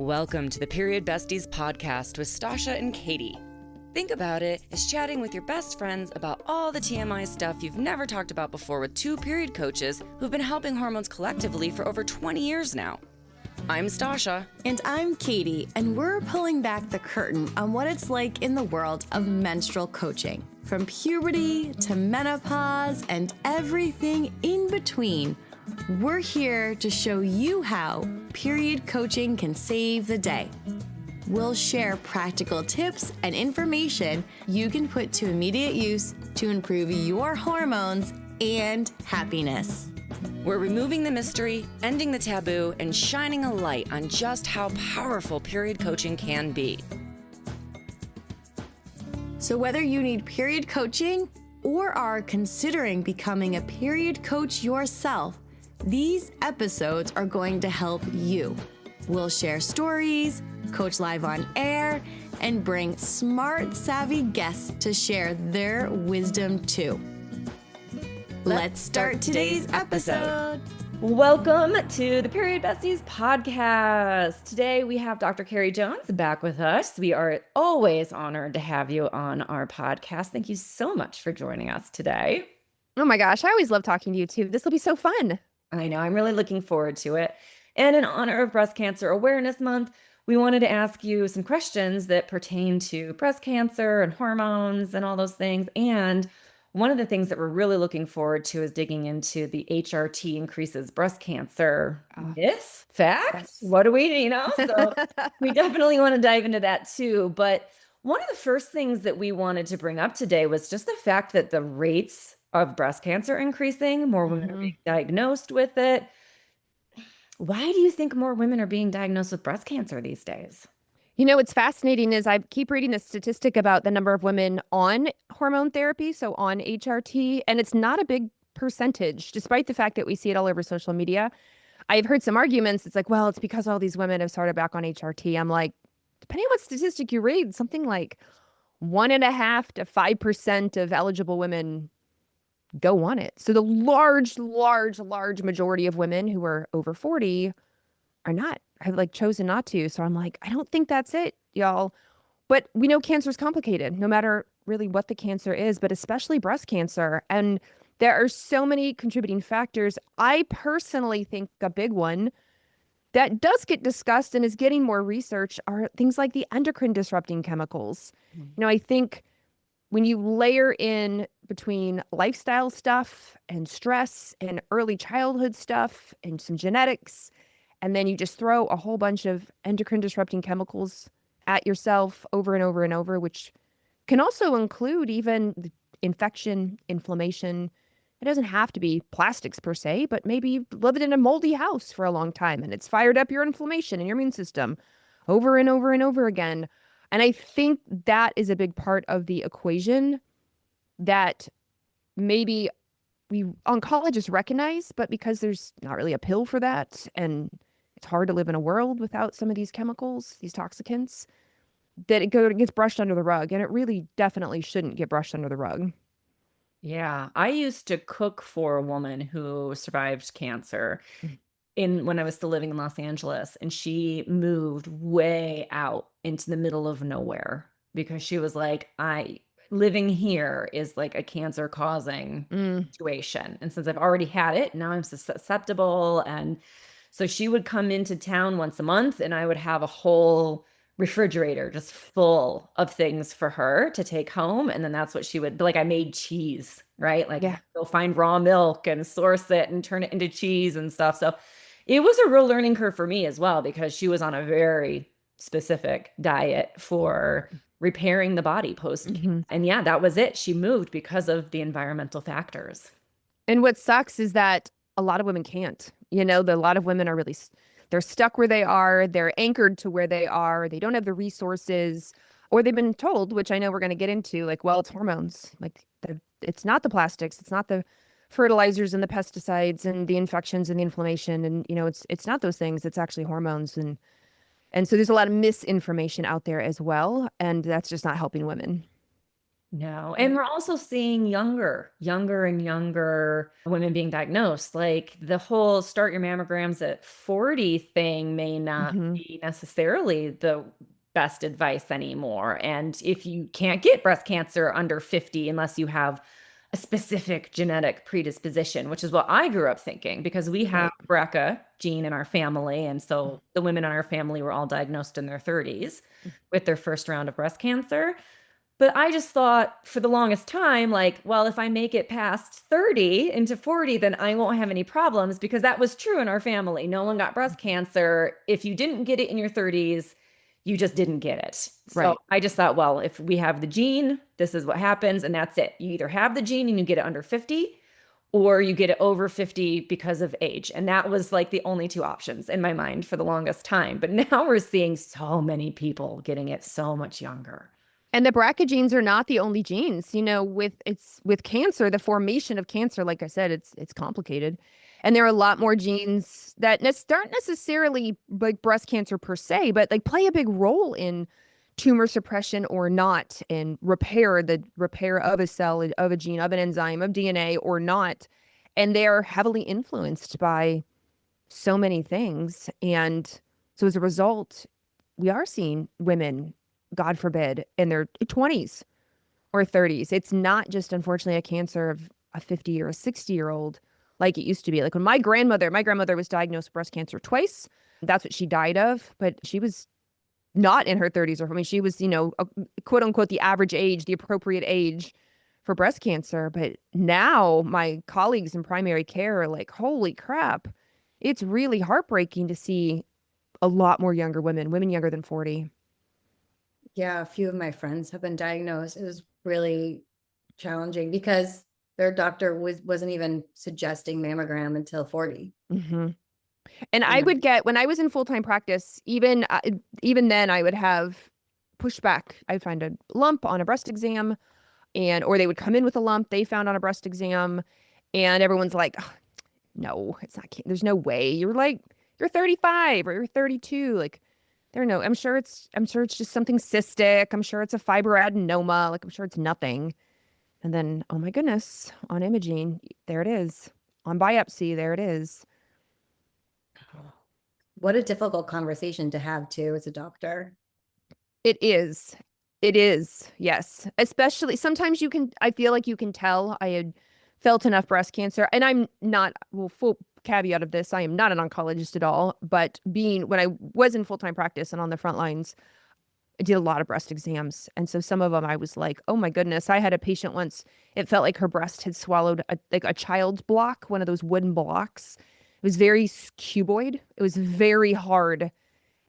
Welcome to the Period Besties Podcast with Stasha and Katie. Think about it as chatting with your best friends about all the TMI stuff you've never talked about before with two period coaches who've been helping hormones collectively for over 20 years now. I'm Stasha. And I'm Katie, and we're pulling back the curtain on what it's like in the world of menstrual coaching. From puberty to menopause and everything in between, we're here to show you how period coaching can save the day. We'll share practical tips and information you can put to immediate use to improve your hormones and happiness. We're removing the mystery, ending the taboo, and shining a light on just how powerful period coaching can be. So whether you need period coaching or are considering becoming a period coach yourself, these episodes are going to help you. We'll share stories, coach live on air, and bring smart, savvy guests to share their wisdom too. Let's start today's episode. Welcome to the Period Besties Podcast. Today we have Dr. Carrie Jones back with us. We are always honored to have you on our podcast. Thank you so much for joining us today. Oh my gosh, I always love talking to you too. This will be so fun. I know, I'm really looking forward to it. And in honor of Breast Cancer Awareness Month, we wanted to ask you some questions that pertain to breast cancer and hormones and all those things. And one of the things that we're really looking forward to is digging into the HRT increases breast cancer myth, fact. Yes. What do we, So we definitely want to dive into that too. But one of the first things that we wanted to bring up today was just the fact that the rates of breast cancer increasing, more women are being diagnosed with it. Why do you think more women are being diagnosed with breast cancer these days? You know, what's fascinating is I keep reading this statistic about the number of women on hormone therapy, so on HRT, and it's not a big percentage, despite the fact that we see it all over social media. I've heard some arguments. It's like, well, it's because all these women have started back on HRT. I'm like, depending on what statistic you read, something like 1.5% to 5% of eligible women go on it. So the large majority of women who are over 40 are not, have like chosen not to. So I'm like, I don't think that's it, y'all. But we know cancer is complicated, no matter really what the cancer is, but especially breast cancer. And there are so many contributing factors. I personally think a big one that does get discussed and is getting more research are things like the endocrine disrupting chemicals. You know, I think when you layer in between lifestyle stuff and stress and early childhood stuff and some genetics, and then you just throw a whole bunch of endocrine disrupting chemicals at yourself over and over and over, which can also include even infection, inflammation. It doesn't have to be plastics per se, but maybe you've lived in a moldy house for a long time and it's fired up your inflammation and your immune system over and over and over again. And I think that is a big part of the equation that maybe we oncologists recognize, but because there's not really a pill for that, and it's hard to live in a world without some of these chemicals, these toxicants, that it gets brushed under the rug. And it really definitely shouldn't get brushed under the rug. Yeah, I used to cook for a woman who survived cancer when I was still living in Los Angeles, and she moved way out into the middle of nowhere because she was like, living here is like a cancer causing situation. And since I've already had it, now I'm susceptible. And so she would come into town once a month and I would have a whole refrigerator just full of things for her to take home. And then that's what she would, like, I made cheese, right? Like, go find raw milk and source it and turn it into cheese and stuff. So it was a real learning curve for me as well, because she was on a very specific diet for repairing the body post. And yeah, that was it. She moved because of the environmental factors. And what sucks is that a lot of women can't. You know, a lot of women are really, they're stuck where they are. They're anchored to where they are. They don't have the resources, or they've been told, which I know we're going to get into, like, well, it's hormones. Like, it's not the plastics. It's not the fertilizers and the pesticides and the infections and the inflammation. And, you know, it's not those things. It's actually hormones. And so there's a lot of misinformation out there as well. And that's just not helping women. No. And we're also seeing younger and younger women being diagnosed. Like the whole start your mammograms at 40 thing may not be necessarily the best advice anymore. And if you can't get breast cancer under 50 unless you have a specific genetic predisposition, which is what I grew up thinking, because we have BRCA gene in our family. And so the women in our family were all diagnosed in their 30s with their first round of breast cancer. But I just thought for the longest time, like, well, if I make it past 30 into 40, then I won't have any problems, because that was true in our family. No one got breast cancer. If you didn't get it in your 30s, you just didn't get it. So Right. I just thought, well, if we have the gene, this is what happens. And that's it. You either have the gene and you get it under 50, or you get it over 50 because of age. And that was like the only two options in my mind for the longest time. But now we're seeing so many people getting it so much younger. And the BRCA genes are not the only genes. With cancer, the formation of cancer, like I said, it's complicated. And there are a lot more genes that aren't necessarily like breast cancer per se, but like play a big role in tumor suppression or not, and the repair of a cell, of a gene, of an enzyme, of DNA or not. And they are heavily influenced by so many things. And so as a result, we are seeing women, God forbid, in their 20s or 30s. It's not just, unfortunately, a cancer of a 50 or a 60-year-old like it used to be. Like when my grandmother was diagnosed with breast cancer twice. That's what she died of, but she was not in her 30s. She was, quote unquote, the average age, the appropriate age for breast cancer. But now my colleagues in primary care are like, holy crap, it's really heartbreaking to see a lot more younger women younger than 40. Yeah, a few of my friends have been diagnosed. It was really challenging because their doctor wasn't even suggesting mammogram until 40. Mm-hmm. And I would get, when I was in full-time practice, even then I would have pushback. I'd find a lump on a breast exam, or they would come in with a lump they found on a breast exam, and everyone's like, "Oh, no, it's not, there's no way. You're 35 or you're 32. Like, I'm sure it's just something cystic. I'm sure it's a fibroadenoma. Like, I'm sure it's nothing." And then, oh my goodness, on imaging, there it is. On biopsy, there it is. What a difficult conversation to have too as a doctor. It is. Yes. Especially sometimes I feel like you can tell I had felt enough breast cancer, and I'm not, full caveat of this, I am not an oncologist at all, but when I was in full-time practice and on the front lines, I did a lot of breast exams. And so some of them I was like, oh my goodness. I had a patient once, it felt like her breast had swallowed a child's block, one of those wooden blocks. It was very cuboid. It was very hard.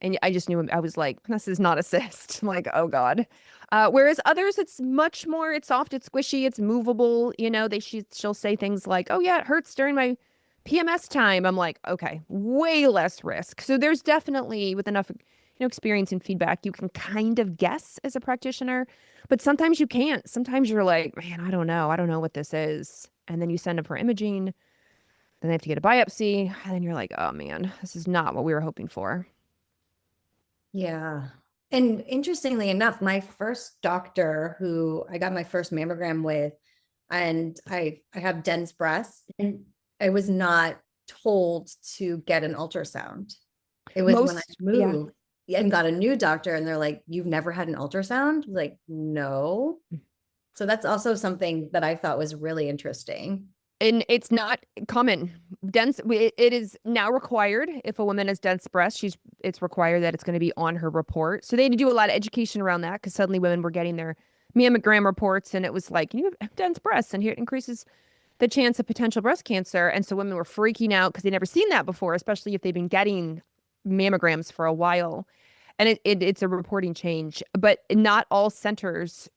And I just knew, I was like, this is not a cyst. I'm like, oh God. Whereas others, it's much more, it's soft, it's squishy, it's movable. She'll say things like, oh yeah, it hurts during my PMS time. I'm like, okay, way less risk. So there's definitely, with enough experience and feedback, you can kind of guess as a practitioner, but sometimes you can't. Sometimes you're like, man, I don't know what this is. And then you send them for imaging, then they have to get a biopsy. And then you're like, oh man, this is not what we were hoping for. Yeah. And interestingly enough, my first doctor who I got my first mammogram with, and I have dense breasts, and I was not told to get an ultrasound. It was when I moved and got a new doctor, and they're like, you've never had an ultrasound? Like, no. So that's also something that I thought was really interesting. And it's not common. It is now required. If a woman has dense breasts, it's required that it's going to be on her report. So they had to do a lot of education around that, because suddenly women were getting their mammogram reports, and it was like, you have dense breasts, and here it increases the chance of potential breast cancer. And so women were freaking out because they'd never seen that before, especially if they've been getting mammograms for a while. And it's a reporting change, but not all centers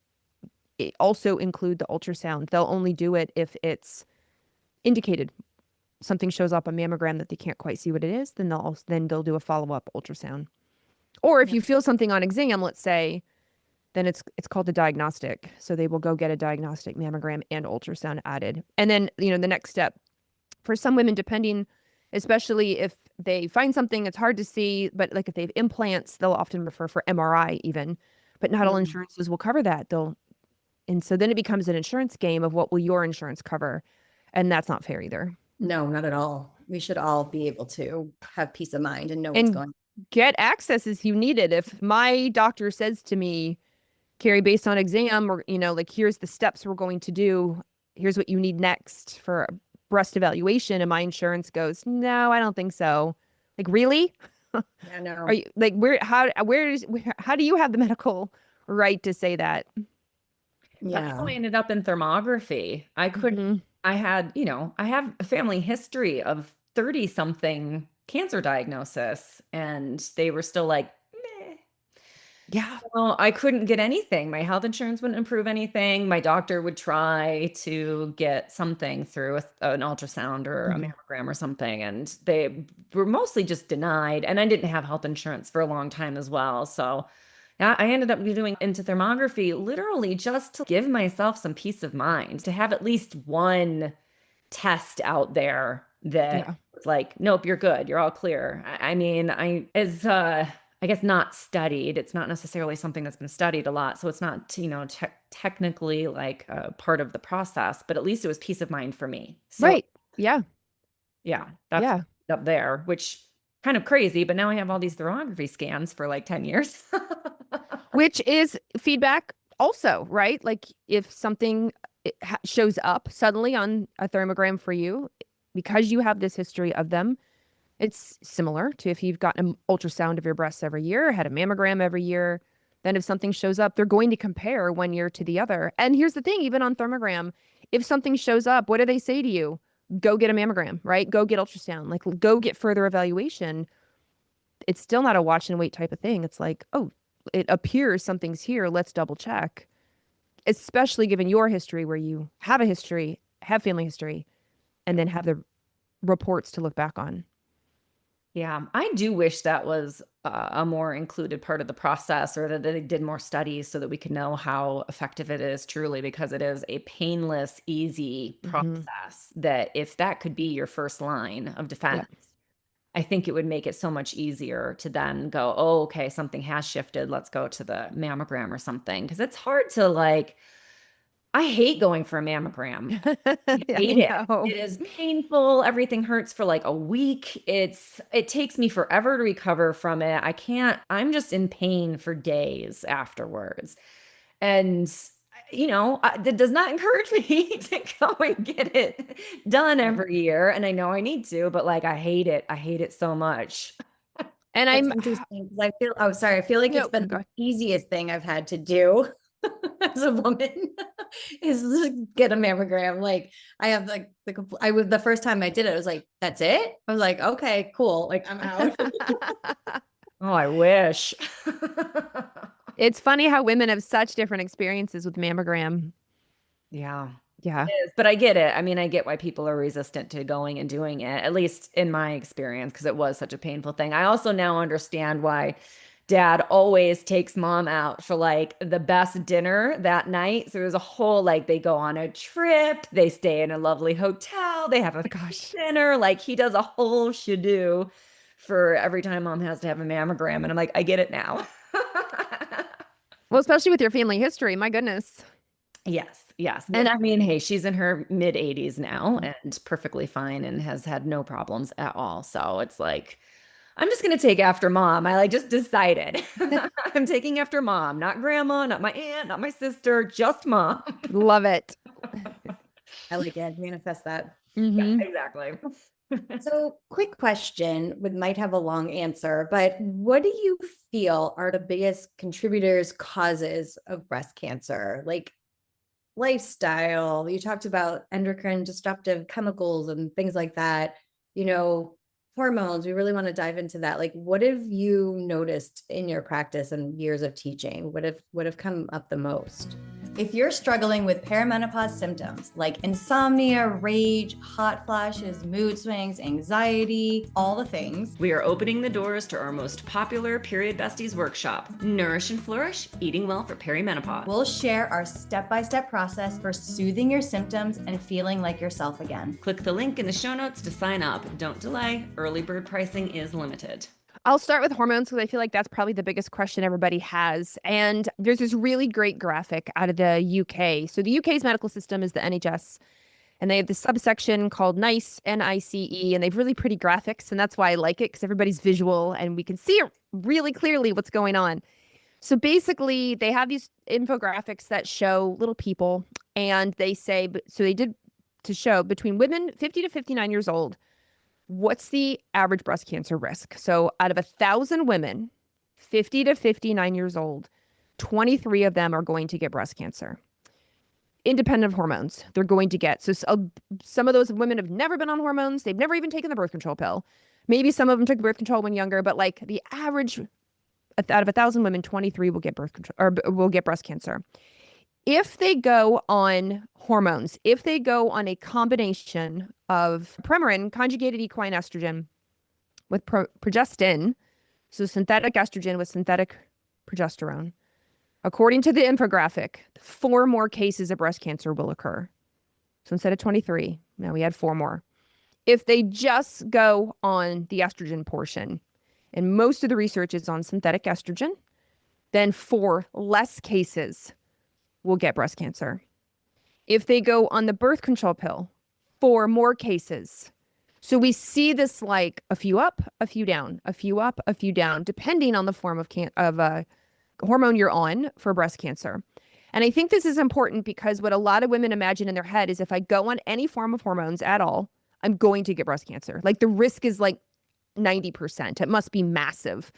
also include the ultrasound. They'll only do it if it's indicated. Something shows up on mammogram that they can't quite see what it is, then they'll do a follow-up ultrasound. Or if you feel something on exam, let's say, then it's called a diagnostic. So they will go get a diagnostic mammogram and ultrasound added. And then, the next step for some women, depending, especially if they find something it's hard to see, but like if they have implants, they'll often refer for MRI even, but not all insurances will cover that. And so then it becomes an insurance game of what will your insurance cover? And that's not fair either. No, not at all. We should all be able to have peace of mind and know what's going on. Get access as you need it. If my doctor says to me, Carrie, based on exam, or, like, here's the steps we're going to do, here's what you need next for a breast evaluation, and my insurance goes, no, I don't think so. Like, really? Yeah, no. Are you like, how do you have the medical right to say that? That's how I ended up in thermography. I couldn't, I had, I have a family history of 30 something cancer diagnosis, and they were still like, meh. Yeah. Well, I couldn't get anything. My health insurance wouldn't improve anything. My doctor would try to get something through an ultrasound or a mammogram or something, and they were mostly just denied. And I didn't have health insurance for a long time as well. So yeah, I ended up doing into thermography literally just to give myself some peace of mind, to have at least one test out there that was like, nope, you're good. You're all clear. I mean, I guess not studied. It's not necessarily something that's been studied a lot. So it's not, technically like a part of the process, but at least it was peace of mind for me. So, Right. Yeah. Yeah. That's up there, which kind of crazy, but now I have all these thermography scans for like 10 years. Which is feedback also, right? Like, if something shows up suddenly on a thermogram for you, because you have this history of them, it's similar to if you've gotten an ultrasound of your breasts every year, had a mammogram every year. Then if something shows up, they're going to compare one year to the other. And here's the thing, even on thermogram, if something shows up, what do they say to you? Go get a mammogram, right? Go get ultrasound, like, go get further evaluation. It's still not a watch and wait type of thing. It's like, oh, it appears something's here. Let's double check. Especially given your history, where you have a history, have family history, and then have the reports to look back on. Yeah, I do wish that was a more included part of the process, or that they did more studies so that we could know how effective it is truly, because it is a painless, easy process that if that could be your first line of defense, I think it would make it so much easier to then go, oh, okay, something has shifted. Let's go to the mammogram or something. Because it's hard to I hate going for a mammogram. I hate it. It is painful. Everything hurts for like a week. It takes me forever to recover from it. I'm just in pain for days afterwards. And, that does not encourage me to go and get it done every year. And I know I need to, but I hate it. I hate it so much. And I'm interesting because I feel like it's been the easiest thing I've had to do as a woman is get a mammogram. Like, I have the first time I did it, I was like, that's it? I was like, okay, cool. Like, I'm out. Oh, I wish. It's funny how women have such different experiences with mammogram. Yeah. Yeah. It is, but I get it. I mean, I get why people are resistant to going and doing it, at least in my experience, because it was such a painful thing. I also now understand why Dad always takes Mom out for the best dinner that night. So there's a whole, they go on a trip, they stay in a lovely hotel, they have a dinner. He does a whole should-do for every time Mom has to have a mammogram. And I'm like, I get it now. Well, especially with your family history, my goodness. Yes. And I mean, hey, she's in her mid 80s now and perfectly fine and has had no problems at all. So it's I'm just going to take after Mom. I just decided I'm taking after Mom, not Grandma, not my aunt, not my sister, just Mom. Love it. I like it. Manifest that. Yeah, exactly. So, quick question, might have a long answer, but what do you feel are the biggest contributors, causes of breast cancer? Like lifestyle, you talked about endocrine disruptive chemicals and things like that, hormones. We really want to dive into that. What have you noticed in your practice and years of teaching? What have come up the most? If you're struggling with perimenopause symptoms like insomnia, rage, hot flashes, mood swings, anxiety, all the things, we are opening the doors to our most popular Period Besties workshop, Nourish and Flourish, Eating Well for Perimenopause. We'll share our step-by-step process for soothing your symptoms and feeling like yourself again. Click the link in the show notes to sign up. Don't delay. Early bird pricing is limited. I'll start with hormones because I feel like that's probably the biggest question everybody has. And there's this really great graphic out of the UK. So the UK's medical system is the NHS, and they have this subsection called NICE, N-I-C-E, and they have really pretty graphics. And that's why I like it, because everybody's visual and we can see it really clearly what's going on. So basically, they have these infographics that show little people, and they say, so they did to show between women 50 to 59 years old, what's the average breast cancer risk? So out of 1,000 women, 50 to 59 years old, 23 of them are going to get breast cancer. Independent of hormones, they're going to get. So some of those women have never been on hormones. They've never even taken the birth control pill. Maybe some of them took birth control when younger, but like the average out of 1,000 women, 23 will get birth control or will get breast cancer. If they go on hormones, if they go on a combination of Premarin, conjugated equine estrogen, with progestin, so synthetic estrogen with synthetic progesterone, according to the infographic, 4 more cases of breast cancer will occur. So instead of 23, now we had 4 more. If they just go on the estrogen portion, and most of the research is on synthetic estrogen, then 4 less cases will get breast cancer. If they go on the birth control pill, 4 more cases. So we see this like a few up, a few down, a few up, a few down, depending on the form of hormone you're on for breast cancer. And I think this is important because what a lot of women imagine in their head is if I go on any form of hormones at all, I'm going to get breast cancer. Like the risk is like 90%. It must be massive.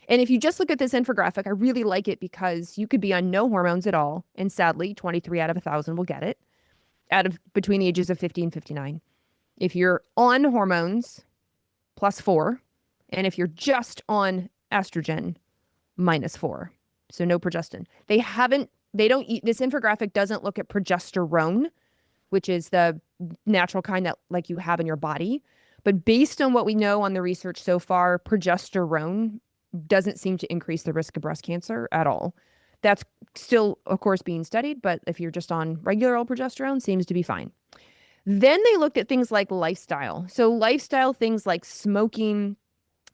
And if you just look at this infographic, I really like it because you could be on no hormones at all. And sadly, 23 out of 1,000 will get it between the ages of 50 and 59. If you're on hormones, +4. And if you're just on estrogen, -4. So no progestin. This infographic doesn't look at progesterone, which is the natural kind that like you have in your body. But based on what we know on the research so far, progesterone doesn't seem to increase the risk of breast cancer at all. That's still, of course, being studied, but if you're just on regular old progesterone, seems to be fine. Then they looked at things like lifestyle. So lifestyle things like smoking,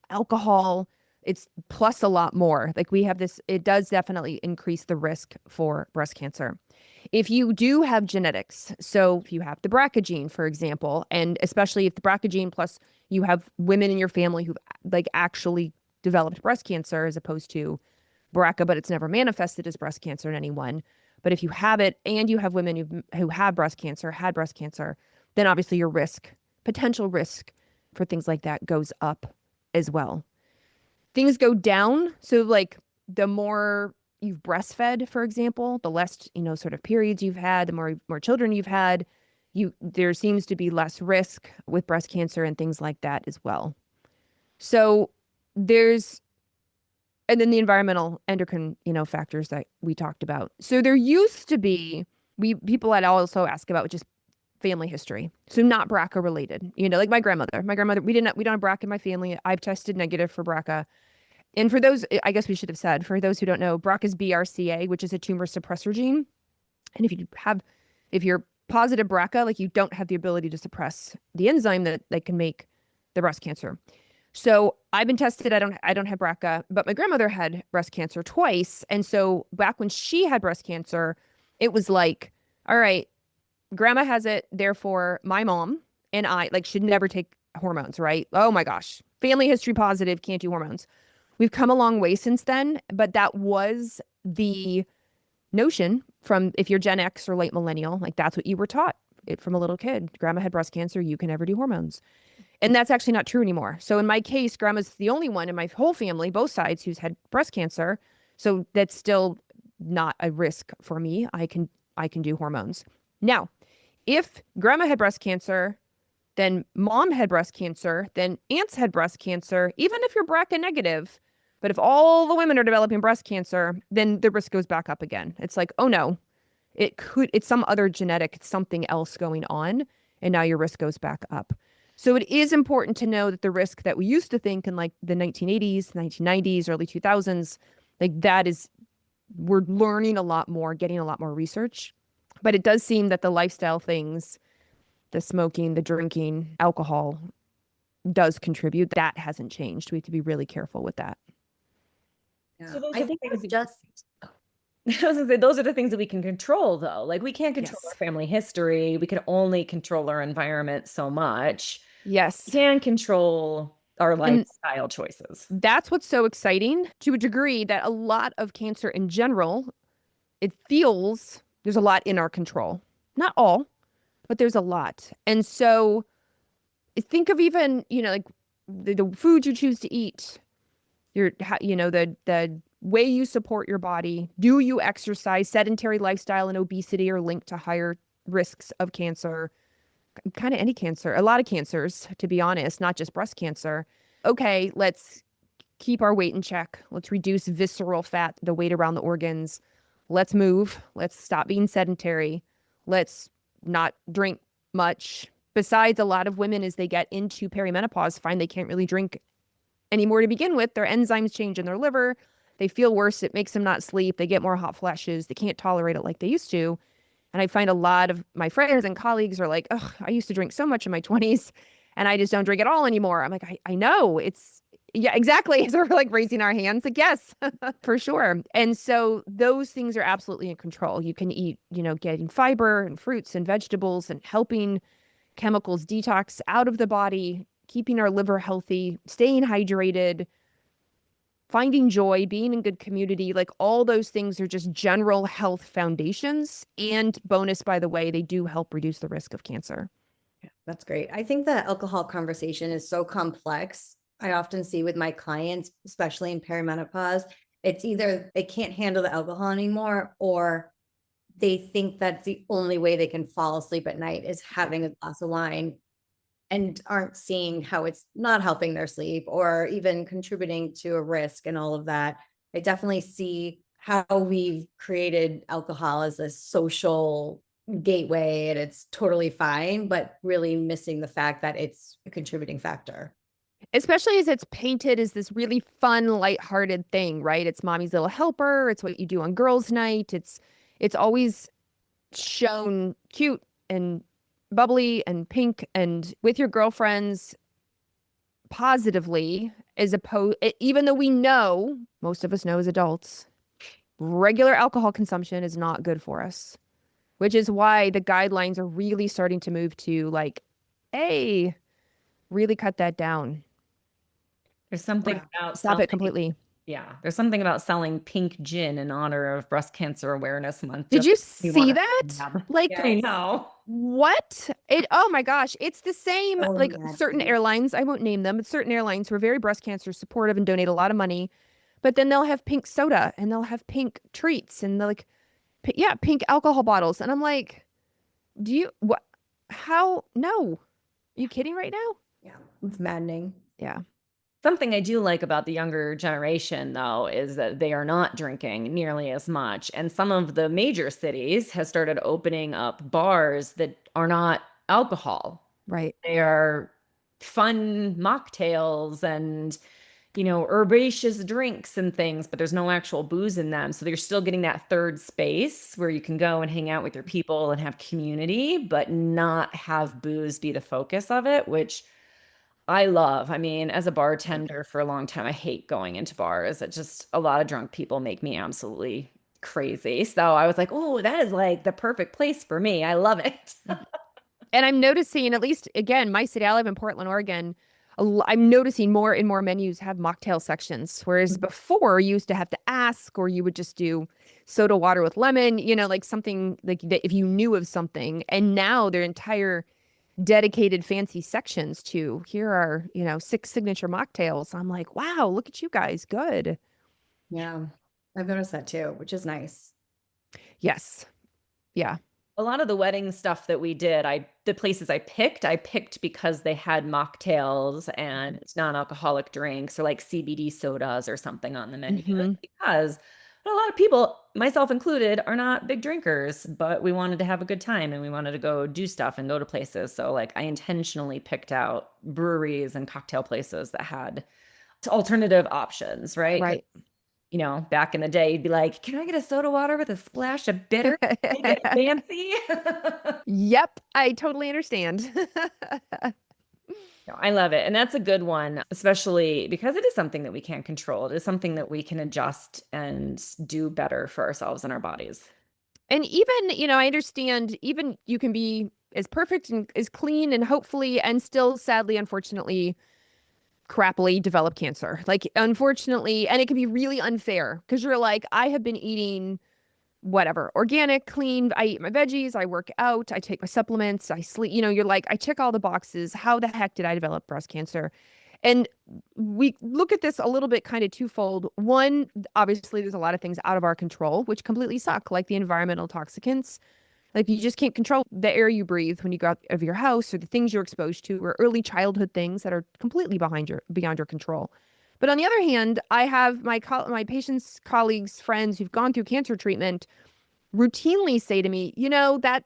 alcohol, it's plus a lot more. Like we have this, it does definitely increase the risk for breast cancer. If you do have genetics, so if you have the BRCA gene, for example, and especially if the BRCA gene plus you have women in your family who've like actually developed breast cancer as opposed to BRCA, but it's never manifested as breast cancer in anyone. But if you have it and you have women who have breast cancer, had breast cancer, then obviously your potential risk for things like that goes up as well. Things go down. So like the more you've breastfed, for example, the less, sort of periods you've had, the more children you've had, there seems to be less risk with breast cancer and things like that as well. So and then the environmental endocrine, factors that we talked about. So there used to be, people had also asked about just family history. So not BRCA related, like my grandmother, we don't have BRCA in my family. I've tested negative for BRCA. And for those, I guess we should have said, for those who don't know, BRCA is BRCA, which is a tumor suppressor gene. And if you're positive BRCA, like you don't have the ability to suppress the enzyme that can make the breast cancer. So I've been tested. I don't have BRCA, but my grandmother had breast cancer twice. And so back when she had breast cancer, it was like, all right, grandma has it. Therefore, my mom and I should never take hormones, right? Oh my gosh. Family history positive, can't do hormones. We've come a long way since then, but that was the notion from if you're Gen X or late millennial, like that's what you were taught from a little kid. Grandma had breast cancer, you can never do hormones. And that's actually not true anymore. So in my case, grandma's the only one in my whole family, both sides, who's had breast cancer. So that's still not a risk for me. I can do hormones. Now, if grandma had breast cancer, then mom had breast cancer, then aunts had breast cancer, even if you're BRCA negative, but if all the women are developing breast cancer, then the risk goes back up again. It's like, oh no, it's some other genetic, it's something else going on. And now your risk goes back up. So it is important to know that the risk that we used to think in like the 1980s, 1990s, early 2000s, we're learning a lot more, getting a lot more research. But it does seem that the lifestyle things, the smoking, the drinking, alcohol, does contribute. That hasn't changed. We have to be really careful with that. Yeah. So those I are think things it's just I was gonna say, those are the things that we can control, though. Like, we can't control Yes. our family history. We can only control our environment so much. Yes. We can control our And lifestyle choices. that's what's so exciting to a degree, that a lot of cancer in general, it feels there's a lot in our control. Not all, but there's a lot. And so think of even, like the food you choose to eat, the way you support your body. Do you exercise? Sedentary lifestyle and obesity are linked to higher risks of cancer, kind of any cancer, a lot of cancers, to be honest, not just breast cancer. Okay, let's keep our weight in check. Let's reduce visceral fat, the weight around the organs. Let's move. Let's stop being sedentary. Let's not drink much. Besides, a lot of women, as they get into perimenopause, find they can't really drink anymore to begin with. Their enzymes change in their liver. They feel worse. It makes them not sleep. They get more hot flashes. They can't tolerate it like they used to. And I find a lot of my friends and colleagues are like, oh, I used to drink so much in my 20s and I just don't drink at all anymore. I'm like, I know. Yeah, exactly. So we're like raising our hands. Like, yes, for sure. And so those things are absolutely in control. You can eat, getting fiber and fruits and vegetables and helping chemicals detox out of the body, keeping our liver healthy, staying hydrated, finding joy, being in good community. Like, all those things are just general health foundations. And bonus, by the way, they do help reduce the risk of cancer. Yeah, that's great. I think the alcohol conversation is so complex. I often see with my clients, especially in perimenopause, it's either they can't handle the alcohol anymore, or they think that's the only way they can fall asleep at night is having a glass of wine, and aren't seeing how it's not helping their sleep or even contributing to a risk and all of that. I definitely see how we've created alcohol as a social gateway, and it's totally fine, but really missing the fact that it's a contributing factor. Especially as it's painted as this really fun, lighthearted thing, right? It's mommy's little helper. It's what you do on girls' night. It's always shown cute and bubbly and pink and with your girlfriends positively, as opposed, even though we know, most of us know as adults, regular alcohol consumption is not good for us, which is why the guidelines are really starting to move to like, hey, really cut that down. There's something about Stop it completely. Yeah, there's something about selling pink gin in honor of Breast Cancer Awareness Month. Did you Just see wanna that? have- Like, I know. what? Oh my gosh. It's the same, Oh, like yeah. certain airlines, I won't name them, but certain airlines who are very breast cancer supportive and donate a lot of money. But then they'll have pink soda and they'll have pink treats and they're like, pink alcohol bottles. And I'm like, what? How? No. Are you kidding right now? Yeah, it's maddening. Yeah. Something I do like about the younger generation, though, is that they are not drinking nearly as much. And some of the major cities have started opening up bars that are not alcohol. Right. They are fun mocktails and, herbaceous drinks and things, but there's no actual booze in them. So you're still getting that third space where you can go and hang out with your people and have community, but not have booze be the focus of it, which I love. I mean, as a bartender for a long time, I hate going into bars. It just, a lot of drunk people make me absolutely crazy. So I was like, oh, that is like the perfect place for me. I love it. And I'm noticing, at least again, my city, I live in Portland, Oregon. I'm noticing more and more menus have mocktail sections, whereas before you used to have to ask, or you would just do soda water with lemon, like something like that if you knew of something. And now their entire dedicated fancy sections to here are 6 signature mocktails. I'm like, wow, look at you guys. Good. Yeah, I've noticed that too, which is nice. Yes. Yeah. A lot of the wedding stuff that we did, the places I picked because they had mocktails and non-alcoholic drinks or like CBD sodas or something on the menu. Because a lot of people, myself included, are not big drinkers, but we wanted to have a good time and we wanted to go do stuff and go to places. So like I intentionally picked out breweries and cocktail places that had alternative options, right? Right. Back in the day, you'd be like, can I get a soda water with a splash of bitter? Make it fancy. Yep. I totally understand. No, I love it. And that's a good one, especially because it is something that we can't control. It is something that we can adjust and do better for ourselves and our bodies. And even, I understand even you can be as perfect and as clean and hopefully and still sadly, unfortunately, crappily develop cancer. Like, unfortunately, and it can be really unfair because you're like, I have been eating whatever, organic, clean. I eat my veggies, I work out, I take my supplements, I sleep. You're like, I check all the boxes. How the heck did I develop breast cancer? And we look at this a little bit kind of twofold. One, obviously, there's a lot of things out of our control, which completely suck, like the environmental toxicants. Like, you just can't control the air you breathe when you go out of your house, or the things you're exposed to, or early childhood things that are completely beyond your control. But on the other hand, I have my patients, colleagues, friends who've gone through cancer treatment routinely say to me, that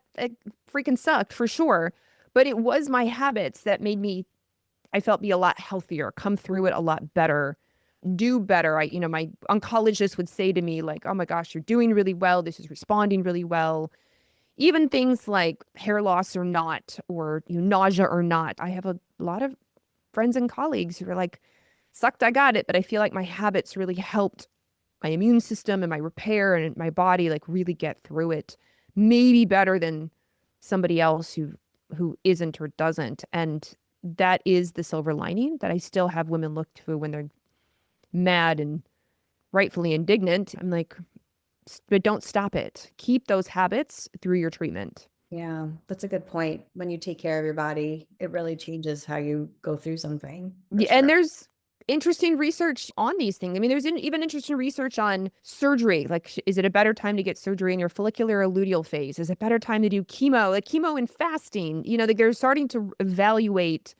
freaking sucked for sure. But it was my habits that made me, I felt, be a lot healthier, come through it a lot better, do better. My oncologist would say to me, like, oh my gosh, you're doing really well. This is responding really well. Even things like hair loss or not, or nausea or not. I have a lot of friends and colleagues who are like, sucked, I got it, but I feel like my habits really helped my immune system and my repair and my body like really get through it, maybe better than somebody else who isn't or doesn't. And that is the silver lining that I still have women look to when they're mad and rightfully indignant. I'm like, but don't stop it. Keep those habits through your treatment. Yeah, that's a good point. When you take care of your body, it really changes how you go through something. Yeah, Sure. and there's interesting research on these things. I mean, there's even interesting research on surgery. Like, is it a better time to get surgery in your follicular or luteal phase? Is it a better time to do chemo? Like chemo and fasting, like they're starting to evaluate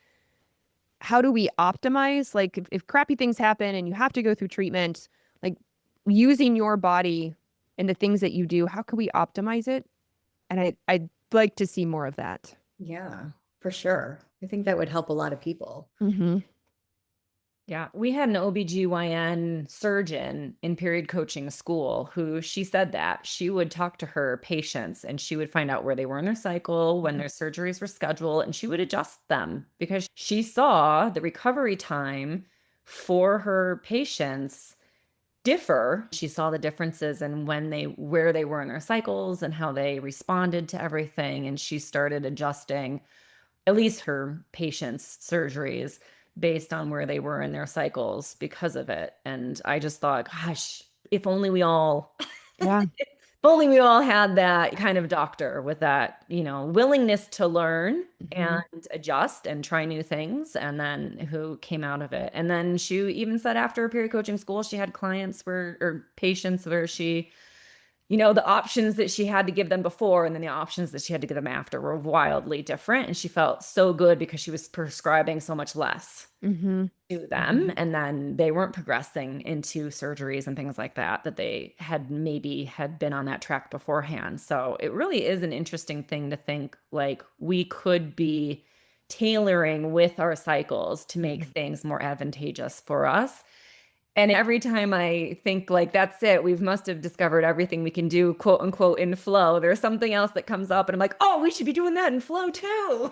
how do we optimize? Like if crappy things happen and you have to go through treatment, like using your body and the things that you do, how can we optimize it? And I'd like to see more of that. Yeah, for sure. I think that would help a lot of people. Mm-hmm. Yeah, we had an OB GYN surgeon in period coaching school who she said that she would talk to her patients and she would find out where they were in their cycle, when their surgeries were scheduled, and she would adjust them because she saw the recovery time for her patients differ. She saw the differences in where they were in their cycles and how they responded to everything. And she started adjusting at least her patients' surgeries based on where they were in their cycles because of it. And I just thought, gosh, if only we all had that kind of doctor with that, willingness to learn and adjust and try new things, and then who came out of it. And then she even said after period coaching school, she had patients where she, the options that she had to give them before and then the options that she had to give them after were wildly different. And she felt so good because she was prescribing so much less to them. And then they weren't progressing into surgeries and things like that they had been on that track beforehand. So it really is an interesting thing to think like we could be tailoring with our cycles to make things more advantageous for us. And every time I think like, that's it, we must have discovered everything we can do, quote unquote, in flow. There's something else that comes up and I'm like, oh, we should be doing that in flow too.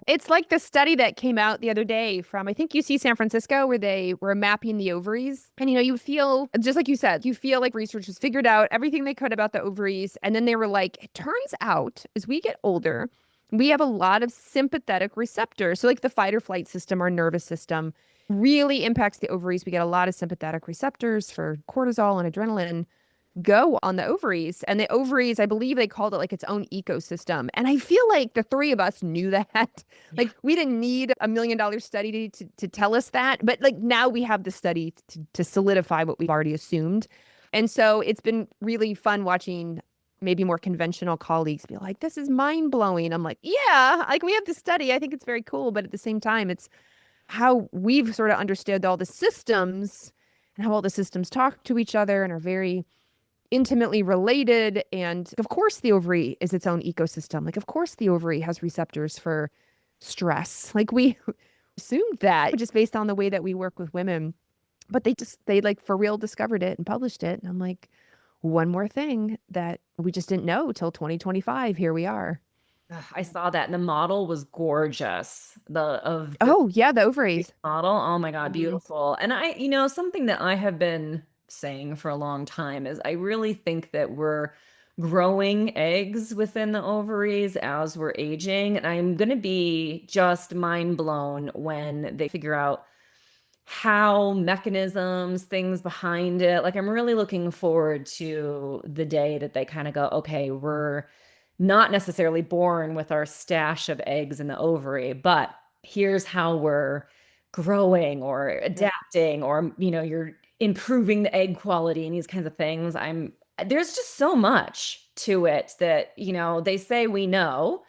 It's like the study that came out the other day from, I think, UC San Francisco, where they were mapping the ovaries. And, you feel, just like you said, you feel like researchers figured out everything they could about the ovaries. And then they were like, it turns out as we get older, we have a lot of sympathetic receptors. So like the fight or flight system, our nervous system, really impacts the ovaries. We get a lot of sympathetic receptors for cortisol and adrenaline go on the ovaries. And the ovaries, I believe they called it like its own ecosystem. And I feel like the three of us knew that. Like we didn't need $1 million study to tell us that. But like now we have the study to solidify what we've already assumed. And so it's been really fun watching maybe more conventional colleagues be like, this is mind blowing. I'm like, yeah, like we have the study. I think it's very cool. But at the same time, it's how we've sort of understood all the systems and how all the systems talk to each other and are very intimately related. And of course, the ovary is its own ecosystem. Like, of course, the ovary has receptors for stress. Like we assumed that just based on the way that we work with women, but they like for real discovered it and published it. And I'm like, one more thing that we just didn't know till 2025. Here we are. I saw that, and the model was gorgeous. The Oh, yeah, the ovaries. model. Oh my God, Mhm. beautiful. And something that I have been saying for a long time is I really think that we're growing eggs within the ovaries as we're aging. And I'm going to be just mind blown when they figure out how mechanisms, things behind it. Like, I'm really looking forward to the day that they kind of go, okay, we're not necessarily born with our stash of eggs in the ovary, but here's how we're growing or adapting, or, you're improving the egg quality and these kinds of things. There's just so much to it that, they say we know.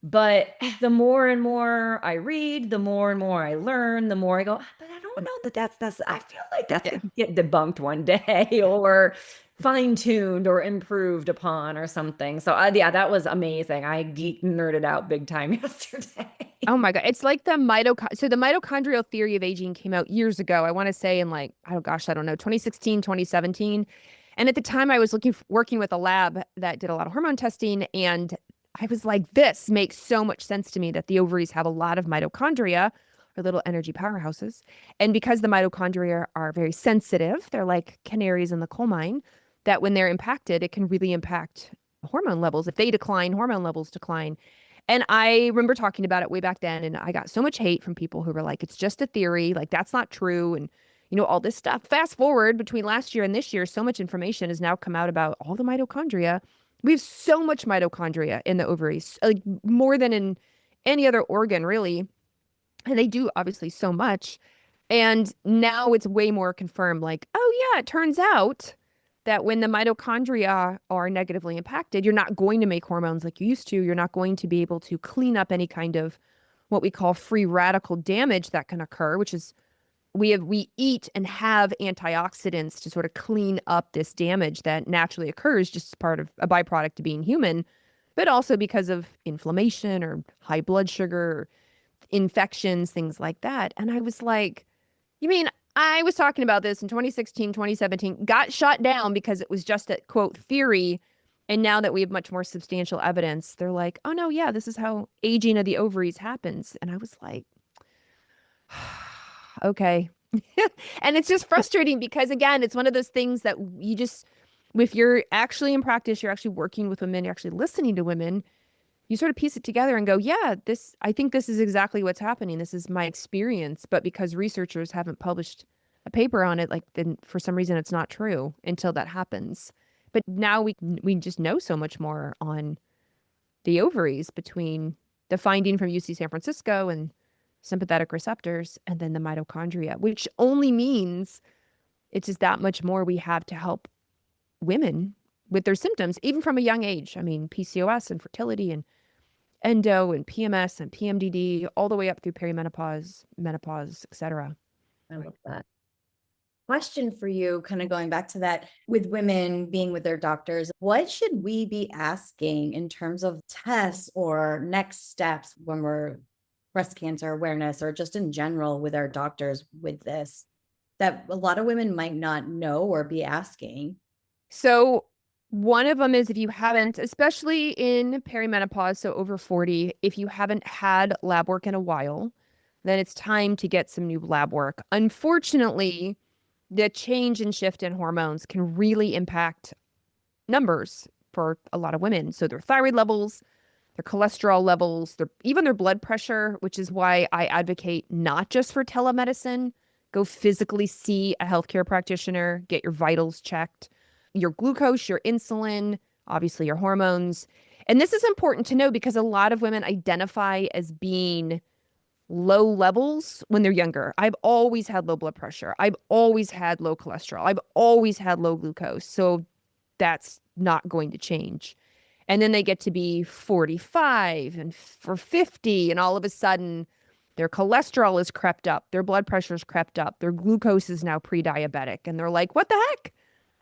But the more and more I read, the more and more I learn, the more I go, but I don't know that's I feel like that's Yeah. gonna get debunked one day or fine-tuned or improved upon or something. So yeah, that was amazing. I geek nerded out big time yesterday. Oh my God. It's like the mitochondrial theory of aging came out years ago. I want to say in like, oh gosh, I don't know, 2016, 2017. And at the time I was working with a lab that did a lot of hormone testing. And I was like, this makes so much sense to me that the ovaries have a lot of mitochondria, or little energy powerhouses. And because the mitochondria are very sensitive, they're like canaries in the coal mine, that when they're impacted, it can really impact hormone levels. If they decline, hormone levels decline. And I remember talking about it way back then, and I got so much hate from people who were like, it's just a theory, like that's not true, and all this stuff. Fast forward between last year and this year, so much information has now come out about all the mitochondria. We have so much mitochondria in the ovaries, like more than in any other organ, really. And they do obviously so much. And now it's way more confirmed, like, oh yeah, it turns out that when the mitochondria are negatively impacted, you're not going to make hormones like you used to. You're not going to be able to clean up any kind of what we call free radical damage that can occur, which is we eat and have antioxidants to sort of clean up this damage that naturally occurs, just as part of a byproduct of being human, but also because of inflammation or high blood sugar, or infections, things like that. And I was like, you mean I was talking about this in 2016, 2017, got shot down because it was just a quote theory. And now that we have much more substantial evidence, they're like, oh no, yeah, this is how aging of the ovaries happens. And I was like, okay. And it's just frustrating because, again, it's one of those things that you just, if you're actually in practice, you're actually working with women, you're actually listening to women, you sort of piece it together and go, yeah, I think this is exactly what's happening. This is my experience. But because researchers haven't published a paper on it, like, then for some reason it's not true until that happens. But now we just know so much more on the ovaries, between the finding from UC San Francisco and sympathetic receptors, and then the mitochondria, which only means it's just that much more we have to help women with their symptoms, even from a young age. I mean, PCOS and fertility and endo and PMS and PMDD, all the way up through perimenopause, menopause, etc. I love that. Question for you, kind of going back to that with women being with their doctors, what should we be asking in terms of tests or next steps when we're breast cancer awareness, or just in general with our doctors with this, that a lot of women might not know or be asking? So one of them is, if you haven't, especially in perimenopause, so over 40, if you haven't had lab work in a while, then it's time to get some new lab work. Unfortunately, the change and shift in hormones can really impact numbers for a lot of women. So their thyroid levels, their cholesterol levels, even their blood pressure, which is why I advocate not just for telemedicine. Go physically see a healthcare practitioner, get your vitals checked, your glucose, your insulin, obviously your hormones. And this is important to know because a lot of women identify as being low levels when they're younger. I've always had low blood pressure. I've always had low cholesterol. I've always had low glucose. So that's not going to change. And then they get to be 45 and for 50, and all of a sudden their cholesterol is crept up, their blood pressure is crept up, their glucose is now pre-diabetic. And they're like, what the heck?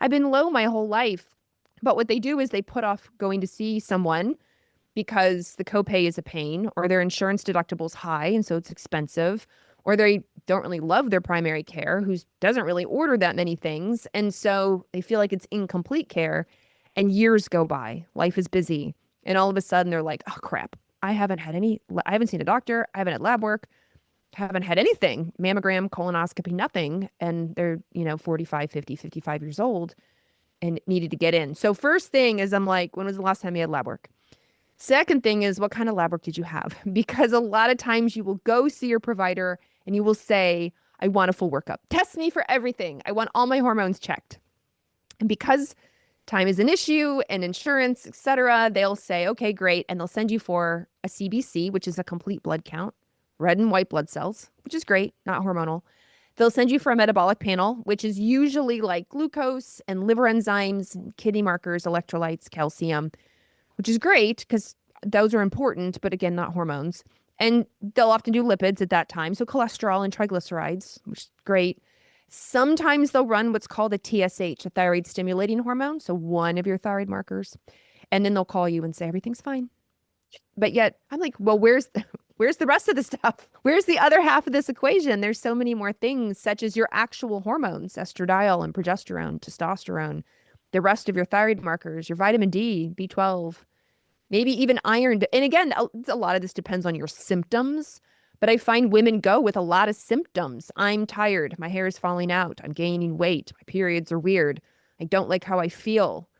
I've been low my whole life. But what they do is they put off going to see someone because the copay is a pain, or their insurance deductible is high and so it's expensive, or they don't really love their primary care who doesn't really order that many things. And so they feel like it's incomplete care, and years go by. Life is busy. And all of a sudden they're like, oh crap, I haven't seen a doctor. I haven't had lab work, haven't had anything, mammogram, colonoscopy, nothing. And they're, 45, 50, 55 years old and needed to get in. So first thing is I'm like, when was the last time you had lab work? Second thing is, what kind of lab work did you have? Because a lot of times you will go see your provider and you will say, I want a full workup. Test me for everything. I want all my hormones checked. And because time is an issue and insurance, et cetera, they'll say, okay, great. And they'll send you for a CBC, which is a complete blood count, red and white blood cells, which is great, not hormonal. They'll send you for a metabolic panel, which is usually like glucose and liver enzymes, kidney markers, electrolytes, calcium, which is great because those are important, but again, not hormones. And they'll often do lipids at that time. So cholesterol and triglycerides, which is great. Sometimes they'll run what's called a TSH, a thyroid stimulating hormone. So one of your thyroid markers. And then they'll call you and say, everything's fine. But yet I'm like, well, where's the rest of the stuff? Where's the other half of this equation? There's so many more things, such as your actual hormones, estradiol and progesterone, testosterone, the rest of your thyroid markers, your vitamin D, B12, maybe even iron. And again, a lot of this depends on your symptoms, but I find women go with a lot of symptoms. I'm tired. My hair is falling out. I'm gaining weight. My periods are weird. I don't like how I feel.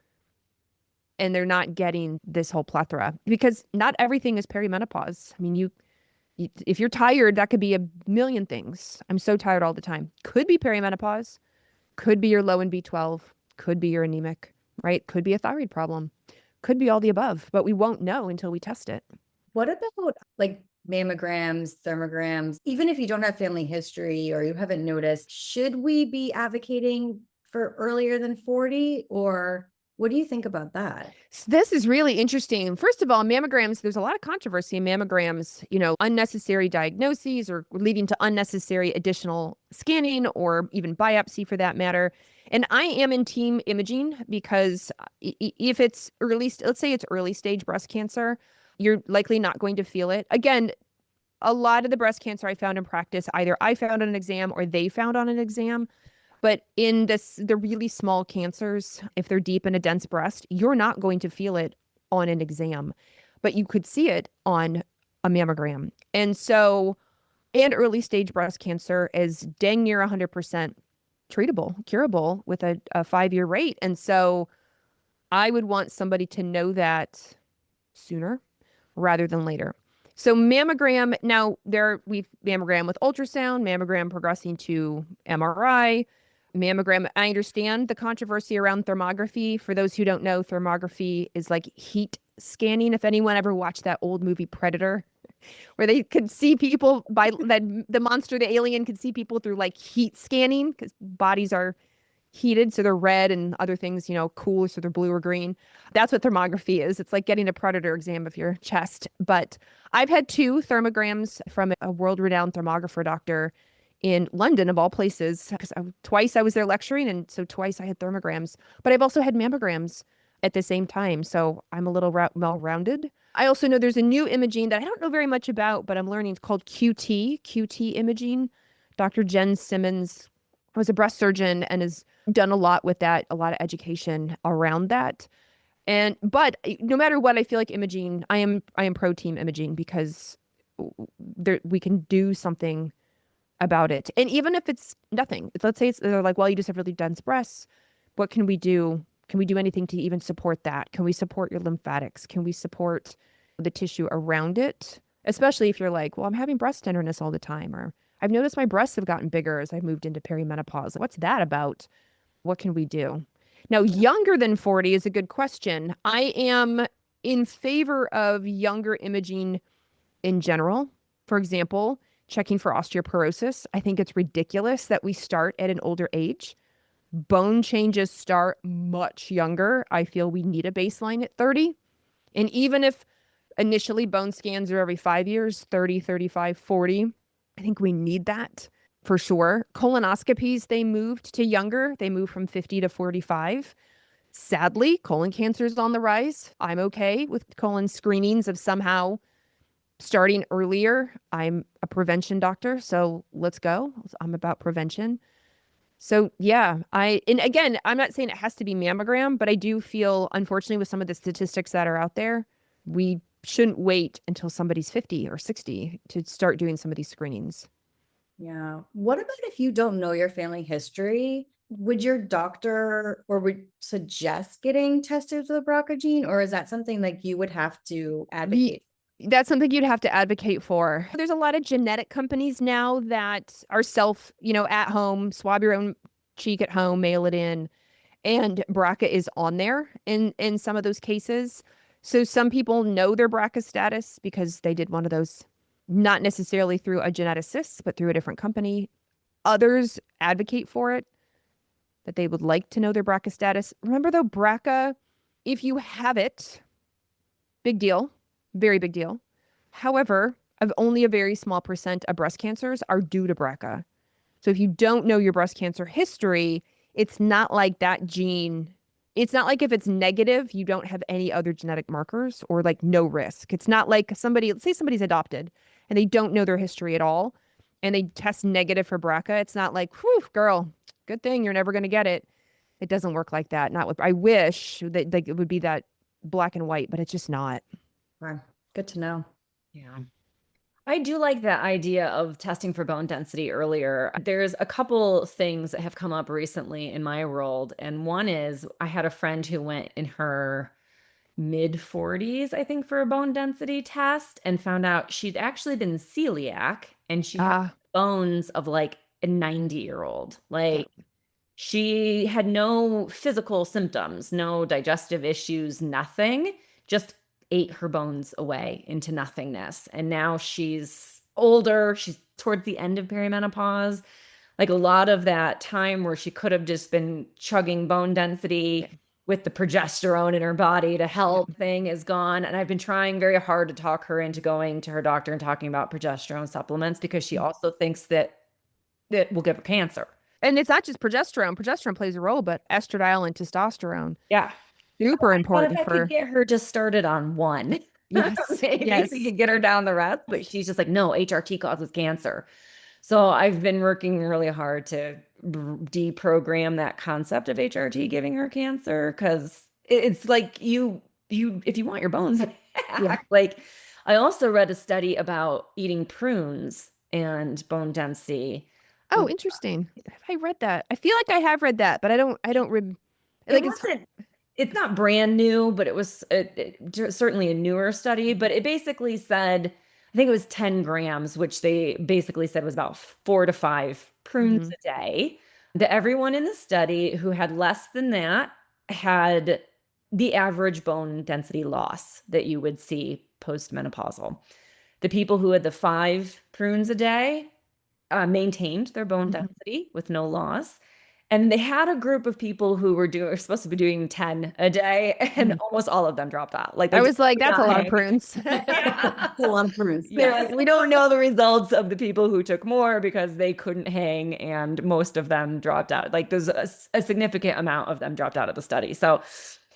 And they're not getting this whole plethora because not everything is perimenopause. I mean, if you're tired, that could be a million things. I'm so tired all the time. Could be perimenopause. Could be you're low in B12. Could be you're anemic, right? Could be a thyroid problem. Could be all the above, but we won't know until we test it. What about like mammograms, thermograms? Even if you don't have family history or you haven't noticed, should we be advocating for earlier than 40? Or what do you think about that? So this is really interesting. First of all, mammograms, there's a lot of controversy in mammograms, unnecessary diagnoses or leading to unnecessary additional scanning or even biopsy for that matter. And I am in team imaging because if it's let's say it's early stage breast cancer, you're likely not going to feel it. Again, a lot of the breast cancer I found in practice, either I found on an exam or they found on an exam. But in the really small cancers, if they're deep in a dense breast, you're not going to feel it on an exam, but you could see it on a mammogram. And early stage breast cancer is dang near 100% treatable, curable with a 5-year rate. And so I would want somebody to know that sooner rather than later. So mammogram, now we've mammogram with ultrasound, mammogram progressing to MRI, mammogram. I understand the controversy around thermography. For those who don't know, thermography is like heat scanning. If anyone ever watched that old movie Predator, where they could see people the monster, the alien could see people through like heat scanning because bodies are heated. So they're red and other things, cool. So they're blue or green. That's what thermography is. It's like getting a Predator exam of your chest. But I've had 2 thermograms from a world-renowned thermographer doctor in London, of all places, because twice I was there lecturing, and so twice I had thermograms. But I've also had mammograms at the same time, so I'm a little well-rounded. I also know there's a new imaging that I don't know very much about, but I'm learning. It's called QT imaging. Dr. Jen Simmons was a breast surgeon and has done a lot with that, a lot of education around that. But no matter what, I feel like imaging, I am pro team imaging because we can do something about it. And even if it's nothing, let's say they're like, well, you just have really dense breasts. What can we do? Can we do anything to even support that? Can we support your lymphatics? Can we support the tissue around it? Especially if you're like, well, I'm having breast tenderness all the time, or I've noticed my breasts have gotten bigger as I've moved into perimenopause. What's that about? What can we do? Now, younger than 40 is a good question. I am in favor of younger imaging in general. For example, checking for osteoporosis. I think it's ridiculous that we start at an older age. Bone changes start much younger. I feel we need a baseline at 30. And even if initially bone scans are every 5 years, 30, 35, 40, I think we need that for sure. Colonoscopies, they moved to younger. They moved from 50 to 45. Sadly, colon cancer is on the rise. I'm okay with colon screenings of somehow starting earlier. I'm a prevention doctor, so let's go. I'm about prevention. So yeah, and again, I'm not saying it has to be mammogram, but I do feel, unfortunately, with some of the statistics that are out there, We shouldn't wait until somebody's 50 or 60 to start doing some of these screenings. Yeah. What about if you don't know your family history? Would your doctor or would suggest getting tested for the BRCA gene, or is that something like you would have to advocate? That's something you'd have to advocate for. There's a lot of genetic companies now that are at home, swab your own cheek at home, mail it in, and BRCA is on there in some of those cases. So some people know their BRCA status because they did one of those, not necessarily through a geneticist, but through a different company. Others advocate for it, that they would like to know their BRCA status. Remember though, BRCA, if you have it, big deal, very big deal. However, of only a very small percent of breast cancers are due to BRCA. So if you don't know your breast cancer history, it's not like that gene. It's not like if it's negative, you don't have any other genetic markers or like no risk. It's not like let's say somebody's adopted and they don't know their history at all and they test negative for BRCA. It's not like, whew, girl, good thing you're never going to get it. It doesn't work like that. I wish that like it would be that black and white, but it's just not. Wow. Good to know. Yeah. I do like that idea of testing for bone density earlier. There's a couple things that have come up recently in my world. And one is I had a friend who went in her mid 40s, I think, for a bone density test and found out she'd actually been celiac and she had bones of like a 90-year-old. Like she had no physical symptoms, no digestive issues, nothing, just ate her bones away into nothingness. And now she's older. She's towards the end of perimenopause. Like a lot of that time where she could have just been chugging bone density with the progesterone in her body to help thing is gone. And I've been trying very hard to talk her into going to her doctor and talking about progesterone supplements because she also thinks that it will give her cancer. And it's not just progesterone. Progesterone plays a role, but estradiol and testosterone. Yeah. Super important if I could get her just started on one. Yes. Maybe we could get her down the rest, but she's just like, no, HRT causes cancer. So I've been working really hard to deprogram that concept of HRT giving her cancer because it's like you if you want your bones back. Like I also read a study about eating prunes and bone density. Oh, interesting. Have I read that? I feel like I have read that, but I don't It's not brand new, but it was certainly a newer study. But it basically said, I think it was 10 grams, which they basically said was about 4 to 5 prunes a day. That everyone in the study who had less than that had the average bone density loss that you would see postmenopausal. The people who had the 5 prunes a day maintained their bone density with no loss. And they had a group of people who were supposed to be doing 10 a day, and almost all of them dropped out. Like I was like, that's a lot of prunes. A lot of prunes. Like, we don't know the results of the people who took more because they couldn't hang, and most of them dropped out. Like there's a significant amount of them dropped out of the study. So